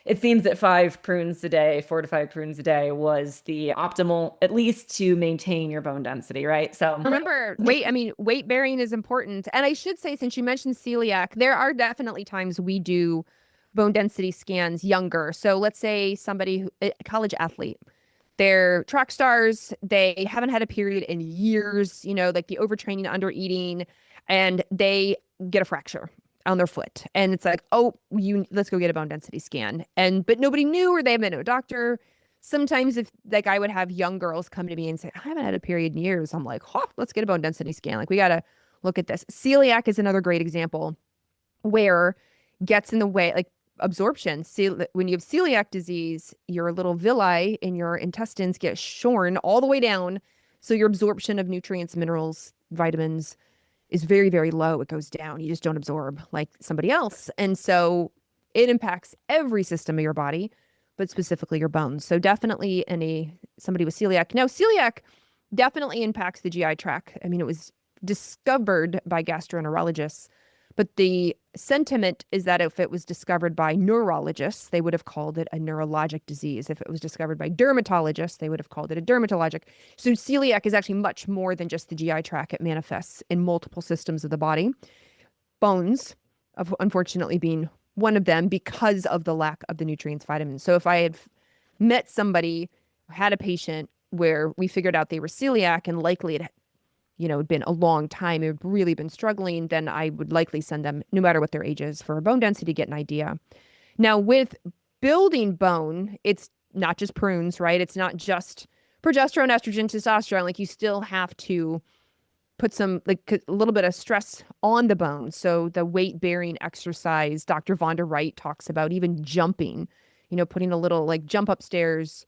it seems that 5 prunes a day, 4 to 5 prunes a day was the optimal, at least to maintain your bone density, right? So remember, weight bearing is important. And I should say, since you mentioned celiac, there are definitely times we do bone density scans younger. So let's say somebody, a college athlete, they're track stars, they haven't had a period in years, like the overtraining, under eating, and they get a fracture on their foot. And it's like, let's go get a bone density scan. But nobody knew, or they haven't been to a doctor. Sometimes if like I would have young girls come to me and say, I haven't had a period in years. I'm like, let's get a bone density scan. Like we got to look at this. Celiac is another great example where gets in the way, like absorption. When you have celiac disease, your little villi in your intestines get shorn all the way down. So your absorption of nutrients, minerals, vitamins is very, very low. It goes down. You just don't absorb like somebody else. And so it impacts every system of your body, but specifically your bones. So definitely somebody with celiac. Now, celiac definitely impacts the GI tract. I mean, it was discovered by gastroenterologists, but the sentiment is that if it was discovered by neurologists, they would have called it a neurologic disease. If it was discovered by dermatologists, they would have called it a dermatologic. So celiac is actually much more than just the GI tract. It manifests in multiple systems of the body. Bones, unfortunately, being one of them because of the lack of the nutrients, vitamins. So if I had met somebody had a patient where we figured out they were celiac and likely it, had been a long time, it had really been struggling, then I would likely send them, no matter what their age is, for a bone density to get an idea. Now with building bone, it's not just prunes, right? It's not just progesterone, estrogen, testosterone. Like you still have to put some, like a little bit of stress on the bone. So the weight bearing exercise, Dr. Vonda Wright talks about, even jumping, putting a little like jump upstairs,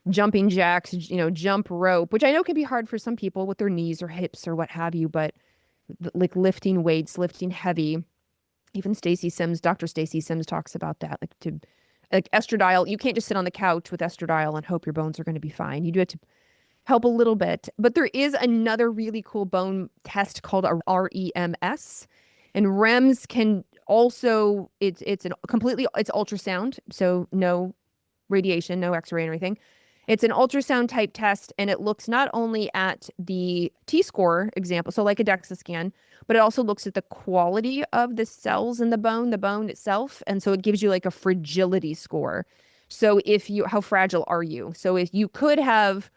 jumping jacks, jump rope, which I know can be hard for some people with their knees or hips or what have you, but like lifting weights, lifting heavy. Even Dr. Stacy Sims talks about that, like estradiol. You can't just sit on the couch with estradiol and hope your bones are going to be fine. You do have to help a little bit. But there is another really cool bone test called a REMS. And REMS can also, it's ultrasound. So no radiation, no x-ray or anything. It's an ultrasound type test, and it looks not only at the T-score example, so like a DEXA scan, but it also looks at the quality of the cells in the bone itself. And so it gives you like a fragility score. So how fragile are you? So if you could have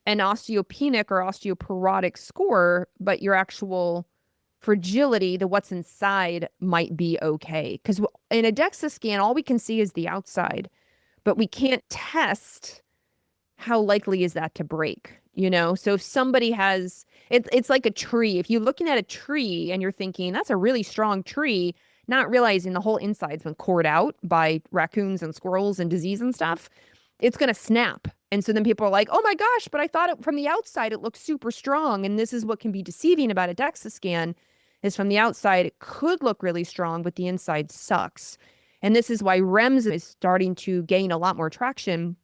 an osteopenic or osteoporotic score, but your actual fragility, what's inside might be okay. Because in a DEXA scan, all we can see is the outside, but we can't test how likely is that to break, So if somebody has, it's like a tree. If you're looking at a tree and you're thinking, that's a really strong tree, not realizing the whole inside's been cored out by raccoons and squirrels and disease and stuff, it's going to snap. And so then people are like, oh my gosh, but I thought from the outside, it looks super strong. And this is what can be deceiving about a DEXA scan is from the outside, it could look really strong, but the inside sucks. And this is why REMS is starting to gain a lot more traction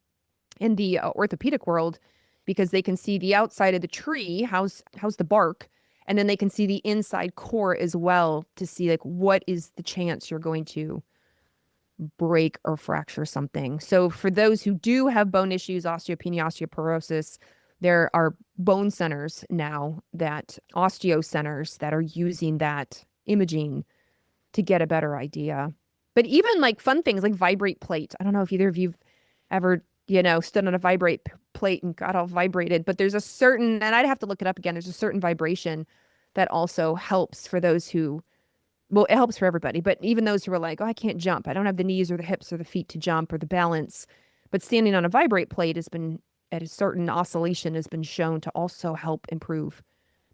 in the orthopedic world, because they can see the outside of the tree, how's the bark, and then they can see the inside core as well to see like what is the chance you're going to break or fracture something. So for those who do have bone issues, osteopenia, osteoporosis, there are bone centers now, osteo centers that are using that imaging to get a better idea. But even like fun things like vibrate plate. I don't know if either of you've ever stood on a vibrate plate and got all vibrated, but there's a certain, and I'd have to look it up again, there's a certain vibration that also helps for those who, well, it helps for everybody, but even those who are like, oh, I can't jump. I don't have the knees or the hips or the feet to jump or the balance. But standing on a vibrate plate has been, at a certain oscillation, has been shown to also help improve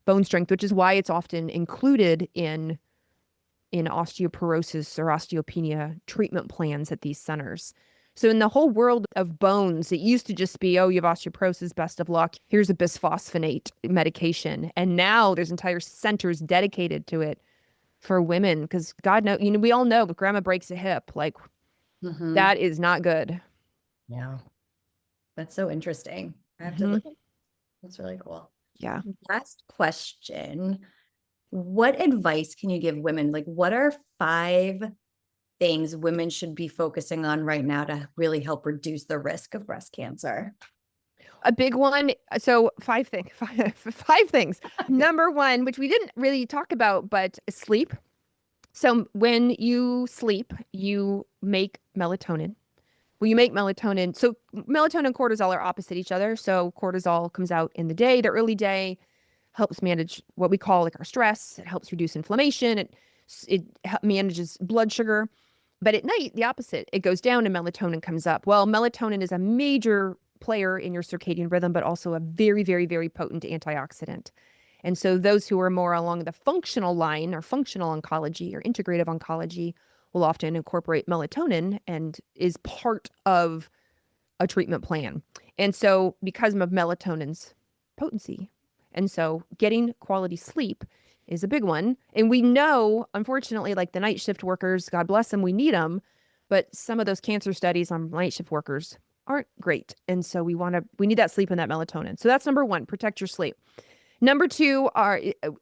bone strength, which is why it's often included in osteoporosis or osteopenia treatment plans at these centers. So in the whole world of bones, it used to just be, oh, you have osteoporosis, best of luck. Here's a bisphosphonate medication. And now there's entire centers dedicated to it for women, because God knows, we all know if grandma breaks a hip, like that is not good. Yeah. That's so interesting. I have to look. That's really cool. Yeah. Last question. What advice can you give women? Like, what are 5 things women should be focusing on right now to really help reduce the risk of breast cancer? A big one. So 5 things. 5 things. Number 1, which we didn't really talk about, but sleep. So when you sleep, you make melatonin. Well, you make melatonin. So melatonin and cortisol are opposite each other. So cortisol comes out in the early day, helps manage what we call like our stress. It helps reduce inflammation. It manages blood sugar. But at night, the opposite. It goes down and melatonin comes up. Well, melatonin is a major player in your circadian rhythm, but also a very, very, very potent antioxidant. And so those who are more along the functional line or functional oncology or integrative oncology will often incorporate melatonin and is part of a treatment plan. And so because of melatonin's potency, and so getting quality sleep is a big one. And we know, unfortunately, like the night shift workers, God bless them, we need them. But some of those cancer studies on night shift workers aren't great. And so we need that sleep and that melatonin. So that's number 1, protect your sleep. Number 2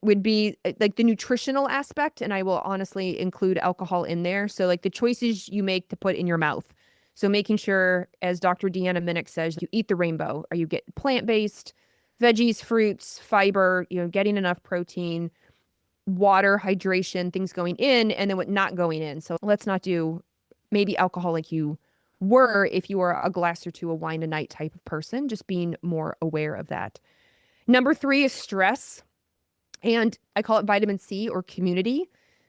would be like the nutritional aspect. And I will honestly include alcohol in there. So like the choices you make to put in your mouth. So making sure, as Dr. Deanna Minnick says, you eat the rainbow, or you get plant-based, veggies, fruits, fiber, getting enough protein, water, hydration, things going in, and then what not going in. So let's not do maybe alcohol like you were if you are a glass or two of wine a night type of person, just being more aware of that. Number 3 is stress. And I call it vitamin C or community,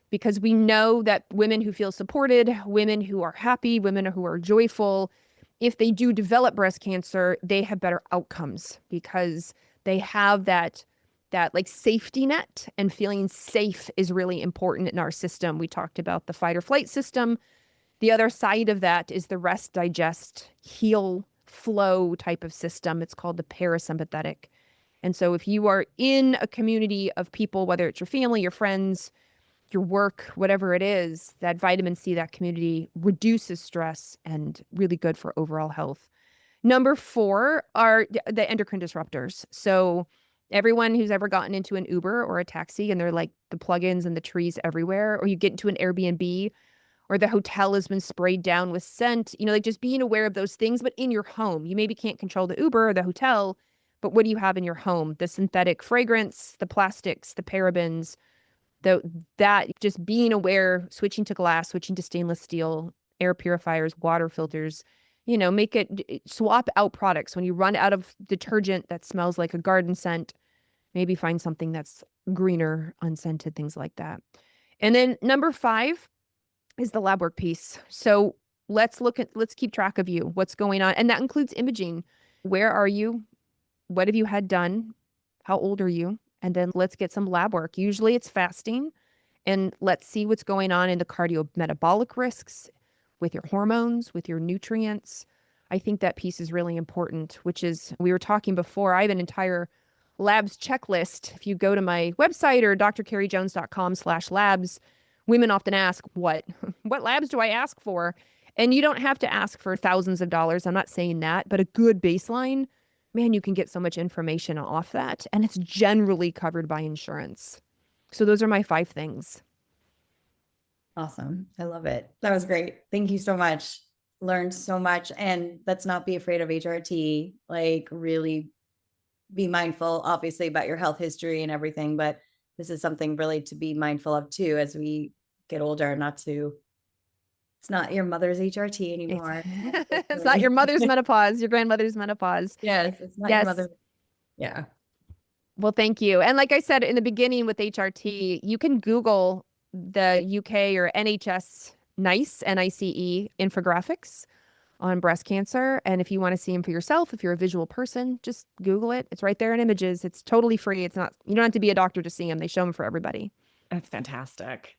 because we know that women who feel supported, women who are happy, women who are joyful, if they do develop breast cancer, they have better outcomes because they have that like safety net, and feeling safe is really important in our system. We talked about the fight or flight system. The other side of that is the rest, digest, heal, flow type of system. It's called the parasympathetic. And so if you are in a community of people, whether it's your family, your friends, your work, whatever it is, that vitamin C, that community reduces stress and really good for overall health. Number 4 are the endocrine disruptors. So everyone who's ever gotten into an Uber or a taxi and they're like the plugins and the trees everywhere, or you get into an Airbnb or the hotel has been sprayed down with scent, like just being aware of those things, but in your home. You maybe can't control the Uber or the hotel, but what do you have in your home? The synthetic fragrance, the plastics, the parabens, that just being aware, switching to glass, switching to stainless steel, air purifiers, water filters, swap out products. When you run out of detergent that smells like a garden scent, maybe find something that's greener, unscented, things like that. And then number 5 is the lab work piece. So let's keep track of you, what's going on. And that includes imaging. Where are you? What have you had done? How old are you? And then let's get some lab work. Usually it's fasting, and let's see what's going on in the cardiometabolic risks with your hormones, with your nutrients. I think that piece is really important, which is, we were talking before, I have an entire labs checklist. If you go to my website or drcarriejones.com/labs, women often ask, what labs do I ask for? And you don't have to ask for thousands of dollars. I'm not saying that, but a good baseline, man, you can get so much information off that. And it's generally covered by insurance. So those are my 5 things. Awesome. I love it. That was great. Thank you so much. Learned so much. And let's not be afraid of HRT. Like, really be mindful, obviously, about your health history and everything. But this is something really to be mindful of too as we get older, it's not your mother's HRT anymore. It's not your mother's menopause, your grandmother's menopause. Yes, it's not your mother's. Yeah. Well, thank you. And like I said in the beginning with HRT, you can Google the UK or NHS NICE, NICE infographics on breast cancer. And if you want to see them for yourself, if you're a visual person, just Google it. It's right there in images. It's totally free. You don't have to be a doctor to see them. They show them for everybody. That's fantastic.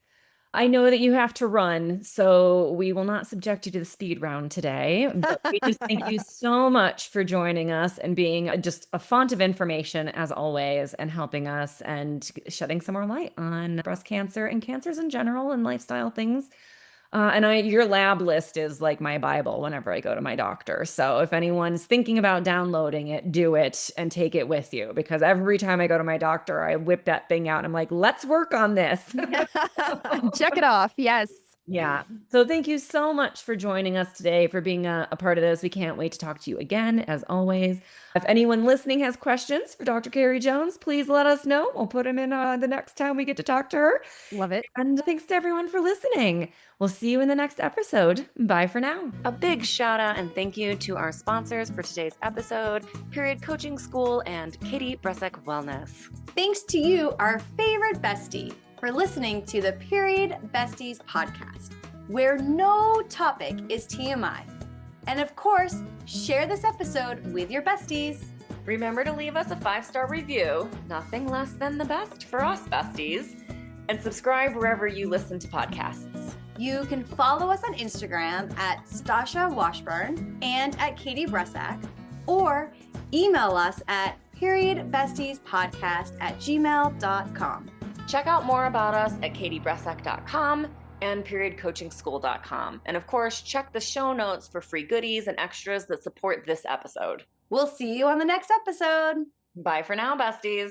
I know that you have to run, so we will not subject you to the speed round today. But we just thank you so much for joining us and being just a font of information as always, and helping us and shedding some more light on breast cancer and cancers in general and lifestyle things. Your lab list is like my Bible whenever I go to my doctor. So if anyone's thinking about downloading it, do it and take it with you, because every time I go to my doctor, I whip that thing out and I'm like, let's work on this. Check it off. Yes. Yeah. So thank you so much for joining us today, for being a part of this. We can't wait to talk to you again, as always. If anyone listening has questions for Dr. Carrie Jones, please let us know. We'll put them in the next time we get to talk to her. Love it. And thanks to everyone for listening. We'll see you in the next episode. Bye for now. A big shout out and thank you to our sponsors for today's episode, Period Coaching School and Katie Bresek Wellness. Thanks to you, our favorite bestie, for listening to the Period Besties Podcast, where no topic is TMI. And of course, share this episode with your besties. Remember to leave us a 5-star review, nothing less than the best for us besties, and subscribe wherever you listen to podcasts. You can follow us on Instagram at Stasha Washburn and at Katie Bresek, or email us at periodbestiespodcast@gmail.com. Check out more about us at katiebresek.com and periodcoachingschool.com. And of course, check the show notes for free goodies and extras that support this episode. We'll see you on the next episode. Bye for now, besties.